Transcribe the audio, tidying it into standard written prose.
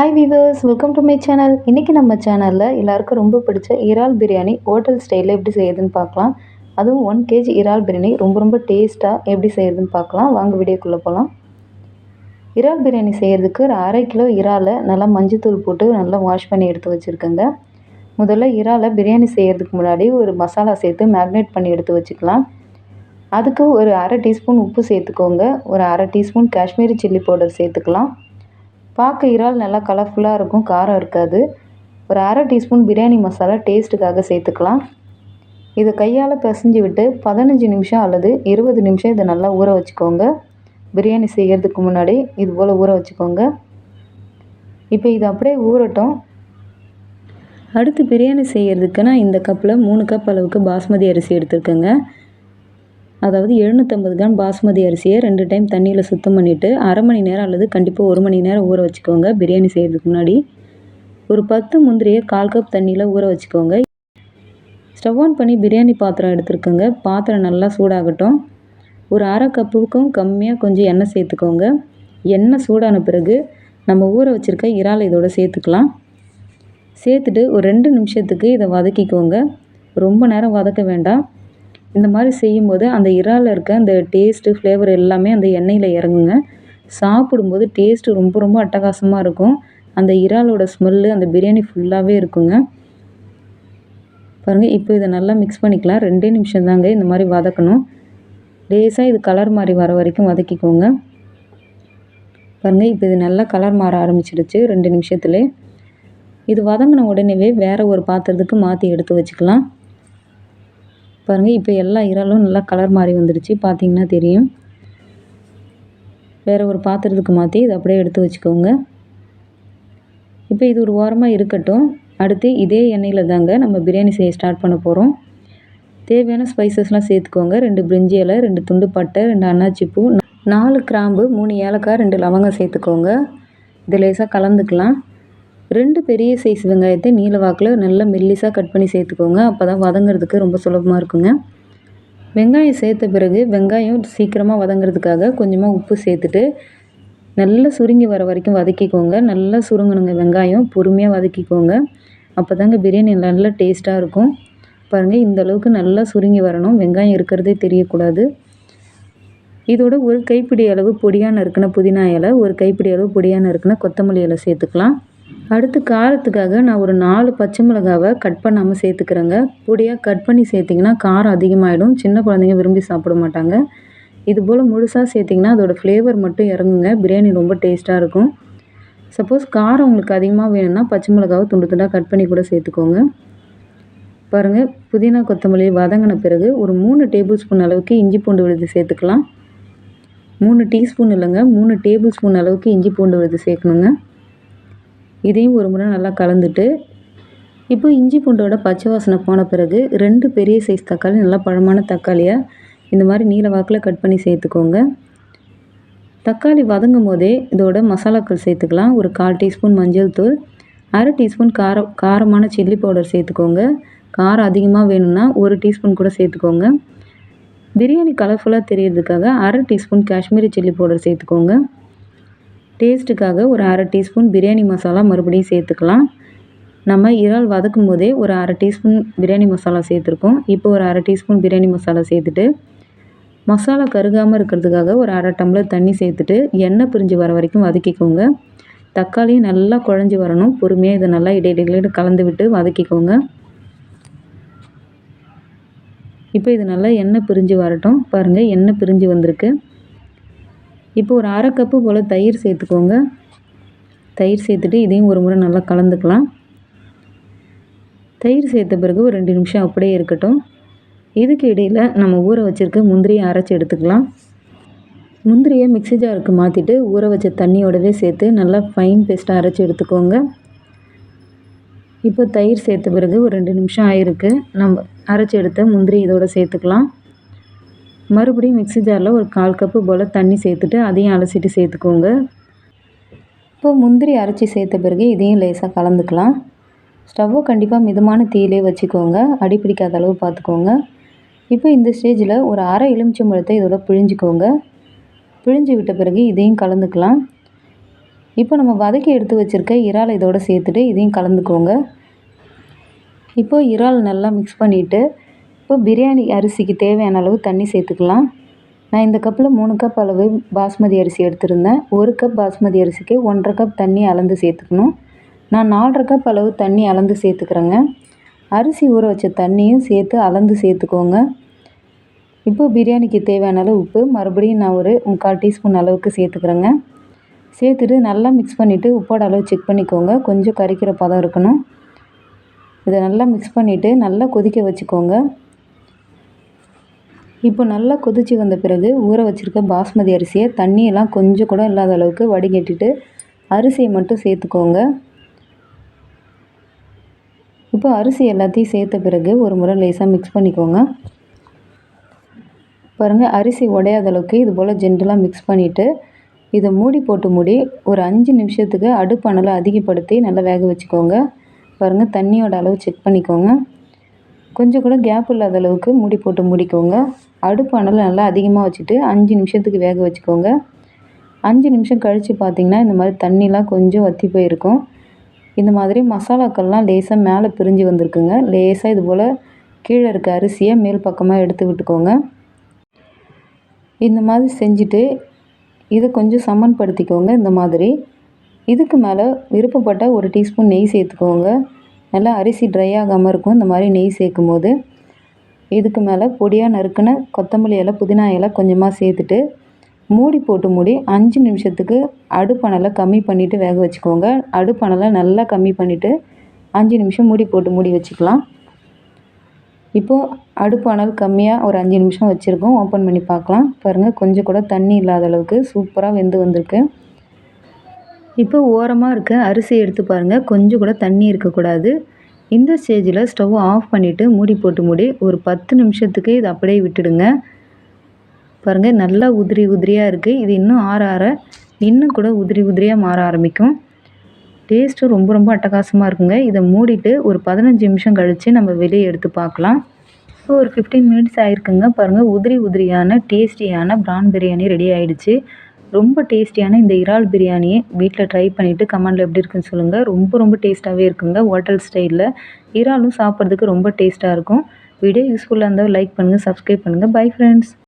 Hi viewers, welcome to my channel. இன்றைக்கி நம்ம சேனலில் எல்லாருக்கும் ரொம்ப பிடிச்ச இறால் பிரியாணி ஹோட்டல் ஸ்டைலில் எப்படி செய்யுதுன்னு பார்க்கலாம். அதுவும் 1 கேஜி இறால் பிரியாணி ரொம்ப டேஸ்ட்டாக எப்படி செய்யுதுன்னு பார்க்கலாம். வாங்க வீடியோக்குள்ளே போகலாம். இறால் பிரியாணி செய்கிறதுக்கு ஒரு 1/2 கிலோ இறாலை நல்லா மஞ்சத்தூள் போட்டு நல்லா வாஷ் பண்ணி எடுத்து வச்சுருக்கேங்க. முதல்ல இறாலை பிரியாணி செய்கிறதுக்கு முன்னாடி ஒரு மசாலா சேர்த்து மேக்னேட் பண்ணி எடுத்து வச்சுக்கலாம். அதுக்கு ஒரு 1/2 டீஸ்பூன் உப்பு சேர்த்துக்கோங்க. ஒரு 1/2 டீஸ்பூன் காஷ்மீரி சில்லி பவுடர் சேர்த்துக்கலாம். பார்க்க இறால் நல்லா கலர்ஃபுல்லாக இருக்கும், காரம் இருக்காது. ஒரு 1/2 டீஸ்பூன் பிரியாணி மசாலா டேஸ்ட்டுக்காக சேர்த்துக்கலாம். இதை கையால் பிசைஞ்சு விட்டு 15 நிமிஷம் அல்லது 20 நிமிஷம் இதை நல்லா ஊற வச்சுக்கோங்க. பிரியாணி செய்கிறதுக்கு முன்னாடி இது போல் ஊற வச்சுக்கோங்க. இப்போ இது அப்படியே ஊறட்டும். அடுத்து பிரியாணி செய்கிறதுக்கு நான் இந்த கப்பில் 3 கப் அளவுக்கு பாஸ்மதி அரிசி எடுத்துருக்கேங்க. அதாவது 750 கிராம் பாஸ்மதி அரிசியை 2 டைம் தண்ணியில் சுத்தம் பண்ணிவிட்டு 1/2 மணி நேரம் அல்லது கண்டிப்பாக 1 மணி நேரம் ஊற வச்சுக்கோங்க. பிரியாணி செய்கிறதுக்கு முன்னாடி ஒரு 10 முந்திரியை 1/4 கப் தண்ணியில் ஊற வச்சுக்கோங்க. ஸ்டவ் ஆன் பண்ணி பிரியாணி பாத்திரம் எடுத்துருக்கோங்க. பாத்திரம் நல்லா சூடாகட்டும். ஒரு 1/2 கப்புக்கும் கம்மியாக கொஞ்சம் எண்ணெய் சேர்த்துக்கோங்க. எண்ணெய் சூடான பிறகு நம்ம ஊற வச்சுருக்க இறால் இதோட சேர்த்துக்கலாம். சேர்த்துட்டு ஒரு 2 நிமிஷத்துக்கு இதை வதக்கிக்கோங்க. ரொம்ப நேரம் வதக்க வேண்டாம். இந்த மாதிரி செய்யும்போது அந்த இறாலில் இருக்க அந்த டேஸ்ட்டு ஃப்ளேவர் எல்லாமே அந்த எண்ணெயில் இறங்குங்க. சாப்பிடும்போது டேஸ்ட்டு ரொம்ப அட்டகாசமாக இருக்கும். அந்த இறாலோட ஸ்மெல்லு அந்த பிரியாணி ஃபுல்லாகவே இருக்குங்க. பாருங்கள், இப்போ இதை நல்லா மிக்ஸ் பண்ணிக்கலாம். 2 நிமிஷம் தாங்க இந்த மாதிரி வதக்கணும். லேசாக இது கலர் மாதிரி வர வரைக்கும் வதக்கிக்கோங்க. பாருங்கள், இப்போ இது நல்லா கலர் மாற ஆரம்பிச்சிடுச்சு 2 நிமிஷத்துலேயே. இது வதங்கின உடனேவே வேறு ஒரு பாத்திரத்துக்கு மாற்றி எடுத்து வச்சுக்கலாம். பாருங்கள், இப்போ எல்லா இறாலும் நல்லா கலர் மாறி வந்துடுச்சு, பார்த்திங்கன்னா தெரியும். வேறு ஒரு பாத்திரத்துக்கு மாற்றி இதை அப்படியே எடுத்து வச்சுக்கோங்க. இப்போ இது ஒரு ஓரமாக இருக்கட்டும். அடுத்து இதே எண்ணெயில் தாங்க நம்ம பிரியாணி செய்ய ஸ்டார்ட் பண்ண போகிறோம். தேவையான ஸ்பைசஸ்லாம் சேர்த்துக்கோங்க. 2 பிரிஞ்சி இலை, 2 துண்டு பட்டை, 2 அன்னாச்சி பூ, 4 கிராம்பு, 3 ஏலக்காய், 2 லவங்கம் சேர்த்துக்கோங்க. இது லேசாக கலந்துக்கலாம். 2 பெரிய சைஸ் வெங்காயத்தை நீல வாக்கில் நல்லா மெல்லிசாக கட் பண்ணி சேர்த்துக்கோங்க. அப்போ தான் வதங்கிறதுக்கு ரொம்ப சுலபமாக இருக்குங்க. வெங்காயம் சேர்த்த பிறகு வெங்காயம் சீக்கிரமாக வதங்கிறதுக்காக கொஞ்சமாக உப்பு சேர்த்துட்டு நல்லா சுருங்கி வர வரைக்கும் வதக்கிக்கோங்க. நல்லா சுருங்கணுங்க வெங்காயம், பொறுமையாக வதக்கிக்கோங்க. அப்போ தாங்க பிரியாணி நல்லா டேஸ்ட்டாக இருக்கும். பாருங்கள், இந்த அளவுக்கு நல்லா சுருங்கி வரணும். வெங்காயம் இருக்கிறதே தெரியக்கூடாது. இதோட ஒரு கைப்பிடி அளவு பொடியாக நறுக்கின புதினா இலை, ஒரு கைப்பிடி அளவு பொடியாக நறுக்கின கொத்தமல்லி இலை சேர்த்துக்கலாம். அடுத்து காரத்துக்காக நான் ஒரு 4 பச்சை மிளகாவை கட் பண்ணாமல் சேர்த்துக்கிறேங்க. பொடியாக கட் பண்ணி சேர்த்திங்கன்னா காரம் அதிகமாகிடும். சின்ன குழந்தைங்க விரும்பி சாப்பிட மாட்டாங்க. இது போல் முழுசாக சேர்த்திங்கன்னா அதோடய ஃப்ளேவர் மட்டும் இறங்குங்க. பிரியாணி ரொம்ப டேஸ்ட்டாக இருக்கும். சப்போஸ் காரம் உங்களுக்கு அதிகமாக வேணும்னா பச்சை மிளகாவை துண்டு துண்டாக கட் பண்ணி கூட சேர்த்துக்கோங்க. பாருங்கள், புதினா கொத்தமல்லி வதங்கின பிறகு ஒரு 3 டேபிள் ஸ்பூன் அளவுக்கு இஞ்சி பூண்டு விழுது சேர்த்துக்கலாம். 3 டீஸ்பூன் இல்லைங்க, 3 டேபிள் ஸ்பூன் அளவுக்கு இஞ்சி பூண்டு விழுது சேர்க்கணுங்க. இதையும் ஒரு முறை நல்லா கலந்துட்டு இப்போ இஞ்சி பூண்டோட பச்சை வாசனை போன பிறகு 2 பெரிய சைஸ் தக்காளி, நல்லா பழமான தக்காளியை இந்த மாதிரி நீல வாக்கில் கட் பண்ணி சேர்த்துக்கோங்க. தக்காளி வதங்கும் போதே இதோட மசாலாக்கள் சேர்த்துக்கலாம். ஒரு 1/4 டீஸ்பூன் மஞ்சள் தூள், 1/2 டீஸ்பூன் காரமான சில்லி பவுடர் சேர்த்துக்கோங்க. காரம் அதிகமாக வேணும்னா 1 டீஸ்பூன் கூட சேர்த்துக்கோங்க. பிரியாணி கலர்ஃபுல்லாக தெரியறதுக்காக 1/2 டீஸ்பூன் காஷ்மீரி சில்லி பவுடர் சேர்த்துக்கோங்க. டேஸ்ட்டுக்காக ஒரு 1/2 டீஸ்பூன் பிரியாணி மசாலா மறுபடியும் சேர்த்துக்கலாம். நம்ம இறால் வதக்கும் போதே ஒரு 1/2 டீஸ்பூன் பிரியாணி மசாலா சேர்த்துருக்கோம். இப்போ ஒரு 1/2 டீஸ்பூன் பிரியாணி மசாலா சேர்த்துட்டு மசாலா கருகாமல் இருக்கிறதுக்காக ஒரு 1/2 டம்ளர் தண்ணி சேர்த்துட்டு எண்ணெய் பிரிஞ்சு வர வரைக்கும் வதக்கிக்கோங்க. தக்காளியும் நல்லா குழஞ்சி வரணும். பொறுமையாக இதை நல்லா இடையிடையில கலந்து விட்டு வதக்கிக்கோங்க. இப்போ இது நல்லா எண்ணெய் பிரிஞ்சு வரட்டும். பாருங்கள், எண்ணெய் பிரிஞ்சு வந்திருக்கு. இப்போ ஒரு 1/2 கப்பு போல் தயிர் சேர்த்துக்கோங்க. தயிர் சேர்த்துட்டு இதையும் ஒரு முறை நல்லா கலந்துக்கலாம். தயிர் சேர்த்த பிறகு ஒரு 2 நிமிஷம் அப்படியே இருக்கட்டும். இதுக்கு இடையில் நம்ம ஊற வச்சுருக்க முந்திரியை அரைச்சி எடுத்துக்கலாம். முந்திரியை மிக்ஸி ஜாருக்கு மாற்றிட்டு ஊற வச்ச தண்ணியோடவே சேர்த்து நல்லா ஃபைன் பேஸ்ட்டாக அரைச்சி எடுத்துக்கோங்க. இப்போ தயிர் சேர்த்த பிறகு ஒரு 2 நிமிஷம் ஆயிருக்கு. நம்ம அரைச்சி எடுத்த முந்திரி இதோட சேர்த்துக்கலாம். மறுபடியும் மிக்ஸி ஜாரில் ஒரு 1/4 கப்பு போல் தண்ணி சேர்த்துட்டு அதையும் அலசிட்டு சேர்த்துக்கோங்க. இப்போ முந்திரி அரைச்சி சேர்த்த பிறகு இதையும் லேசாக கலந்துக்கலாம். ஸ்டவ்வை கண்டிப்பாக மிதமான தீயிலே வச்சுக்கோங்க. அடி பிடிக்காத அளவு பார்த்துக்கோங்க. இப்போ இந்த ஸ்டேஜில் ஒரு 1/2 எலுமிச்சம்பழத்தை இதோட பிழிஞ்சிக்கோங்க. பிழிஞ்சு விட்ட பிறகு இதையும் கலந்துக்கலாம். இப்போ நம்ம வதக்கி எடுத்து வச்சுருக்க இறாலை இதோட சேர்த்துட்டு இதையும் கலந்துக்கோங்க. இப்போ இறால் நல்லா மிக்ஸ் பண்ணிவிட்டு இப்போ பிரியாணி அரிசிக்கு தேவையான அளவு தண்ணி சேர்த்துக்கலாம். நான் இந்த கப்பில் 3 கப் அளவு பாஸ்மதி அரிசி எடுத்திருந்தேன். 1 கப் பாஸ்மதி அரிசிக்கு 1½ கப் தண்ணி அளந்து சேர்த்துக்கணும். நான் 4½ கப் அளவு தண்ணி அளந்து சேர்த்துக்கிறேங்க. அரிசி ஊற வச்ச தண்ணியும் சேர்த்து அளந்து சேர்த்துக்கோங்க. இப்போ பிரியாணிக்கு தேவையான அளவு உப்பு மறுபடியும் நான் ஒரு 3/4 டீஸ்பூன் அளவுக்கு சேர்த்துக்கிறேங்க. சேர்த்துட்டு நல்லா மிக்ஸ் பண்ணிவிட்டு உப்போட அளவு செக் பண்ணிக்கோங்க. கொஞ்சம் கரிக்கிற பதம் இருக்கணும். இதை நல்லா மிக்ஸ் பண்ணிவிட்டு நல்லா கொதிக்க வச்சுக்கோங்க. இப்போ நல்லா கொதித்து வந்த பிறகு ஊற வச்சுருக்க பாஸ்மதி அரிசியை தண்ணியெல்லாம் கொஞ்சம் கூட இல்லாத அளவுக்கு வடிகட்டிட்டு அரிசியை மட்டும் சேர்த்துக்கோங்க. இப்போ அரிசி எல்லாத்தையும் சேர்த்த பிறகு ஒரு முறை லேசாக மிக்ஸ் பண்ணிக்கோங்க. பாருங்கள், அரிசி உடையாத அளவுக்கு இது போல் ஜென்டலாக மிக்ஸ் பண்ணிவிட்டு இதை மூடி ஒரு 5 நிமிஷத்துக்கு அடுப்பானலை அதிகப்படுத்தி நல்லா வேக வச்சுக்கோங்க. பாருங்கள், தண்ணியோட அளவு செக் பண்ணிக்கோங்க. கொஞ்சம் கூட கேப் இல்லாத அளவுக்கு மூடிக்கோங்க. அடுப்பானலை நல்லா அதிகமாக வச்சுட்டு 5 நிமிஷத்துக்கு வேக வச்சுக்கோங்க. 5 நிமிஷம் கழித்து பார்த்திங்கன்னா இந்த மாதிரி தண்ணிலாம் கொஞ்சம் வற்றி போயிருக்கும். இந்த மாதிரி மசாலாக்கள்லாம் லேசாக மேலே பிரிஞ்சு வந்திருக்குங்க. லேசாக இது போல் கீழே இருக்க அரிசியை மேல் பக்கமாக எடுத்து விட்டுக்கோங்க. இந்த மாதிரி செஞ்சுட்டு இதை கொஞ்சம் சமன்படுத்திக்கோங்க. இந்த மாதிரி இதுக்கு மேலே விருப்பப்பட்ட 1 டீஸ்பூன் நெய் சேர்த்துக்கோங்க. நல்லா அரிசி ட்ரை ஆகாமல் இருக்கும் இந்த மாதிரி நெய் சேர்க்கும் போது. இதுக்கு மேலே பொடியாக நறுக்கின கொத்தமல்லி இலை புதினா இலை கொஞ்சமாக சேர்த்துட்டு மூடி 5 நிமிஷத்துக்கு அடுப்பானலை கம்மி பண்ணிவிட்டு வேக வச்சுக்கோங்க. அடுப்பானலை நல்லா கம்மி பண்ணிவிட்டு 5 நிமிஷம் மூடி வச்சுக்கலாம். இப்போது அடுப்பானல் கம்மியாக ஒரு 5 நிமிஷம் வச்சுருக்கோம். ஓப்பன் பண்ணி பார்க்கலாம். பாருங்கள், கொஞ்சம் கூட தண்ணி இல்லாத அளவுக்கு சூப்பராக வெந்து வந்திருக்கு. இப்போ ஓரமாக இருக்க அரிசி எடுத்து பாருங்கள், கொஞ்சம் கூட தண்ணி இருக்கக்கூடாது. இந்த ஸ்டேஜில் ஸ்டவ் ஆஃப் பண்ணிவிட்டு மூடி ஒரு 10 நிமிஷத்துக்கு இதை அப்படியே விட்டுடுங்க. பாருங்கள், நல்லா உதிரியாக இருக்குது. இது இன்னும் ஆற இன்னும் கூட உதிரியாக மாற ஆரம்பிக்கும். டேஸ்ட்டு ரொம்ப அட்டகாசமாக இருக்குங்க. இதை மூடிட்டு ஒரு 15 நிமிஷம் கழித்து நம்ம வெளியே எடுத்து பார்க்கலாம். இப்போ ஒரு 15 மினிட்ஸ் ஆகிருக்குங்க. பாருங்கள், உதிரியான டேஸ்டியான ப்ரான் பிரியாணி ரெடி ஆகிடுச்சு. ரொம்ப டேஸ்டியான இந்த இறால் பிரியாணியை வீட்டில் ட்ரை பண்ணிவிட்டு கமெண்டில் எப்படி இருக்குன்னு சொல்லுங்கள். ரொம்ப டேஸ்ட்டாகவே இருக்குங்க. ஹோட்டல் ஸ்டைலில் இறாலும் சாப்பிட்றதுக்கு ரொம்ப டேஸ்ட்டாக இருக்கும். வீடியோ யூஸ்ஃபுல்லாக இருந்தால் லைக் பண்ணுங்கள், சப்ஸ்கிரைப் பண்ணுங்கள். Bye friends.